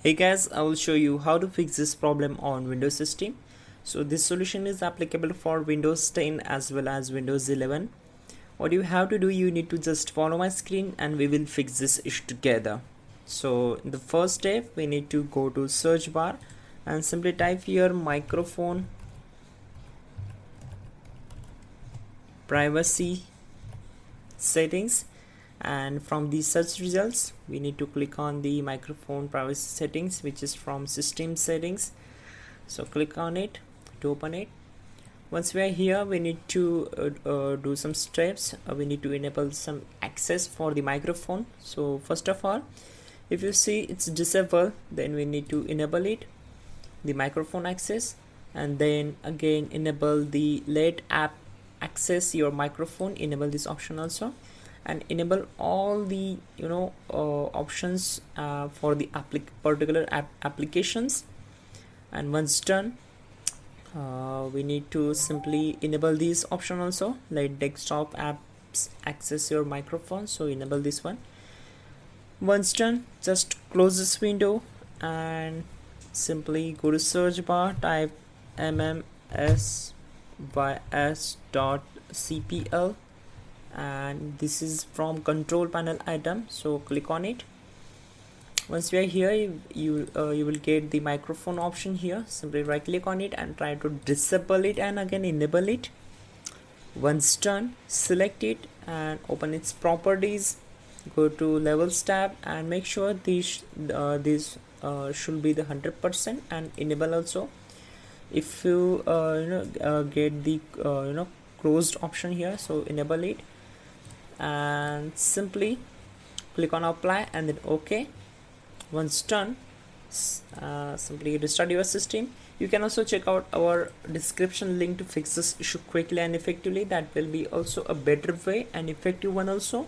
Hey guys, I will show you how to fix this problem on Windows system. So this solution is applicable for Windows 10 as well as Windows 11. What you have to do, you need to just follow my screen and we will fix this issue together. So in the first step, we need to go to search bar and simply type here microphone privacy settings, and from the search results we need to click on the microphone privacy settings, which is from system settings. So click on it to open it. Once we are here, we need to do some steps. We need to enable some access for the microphone. So first of all, if you see it's disabled, then we need to enable it, the microphone access, and then again enable the let app access your microphone. Enable this option also, and enable all the options for the particular applications. And once done, we need to simply enable this option also, let desktop apps access your microphone. So enable this one. Once done, just close this window and simply go to search bar, type mmsys.cpl, and this is from control panel item. So click on it. Once we are here, you will get the microphone option here. Simply right click on it and try to disable it and again enable it. Once done, select it and open its properties. Go to levels tab and make sure this should be the 100% and enable also. If you get the closed option here, so enable it and simply click on apply and then OK. Once done, simply restart your system. You can also check out our description link to fix this issue quickly and effectively. That will be also a better way and effective one also.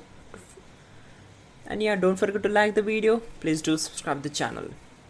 And yeah, don't forget to like the video. Please do subscribe the channel.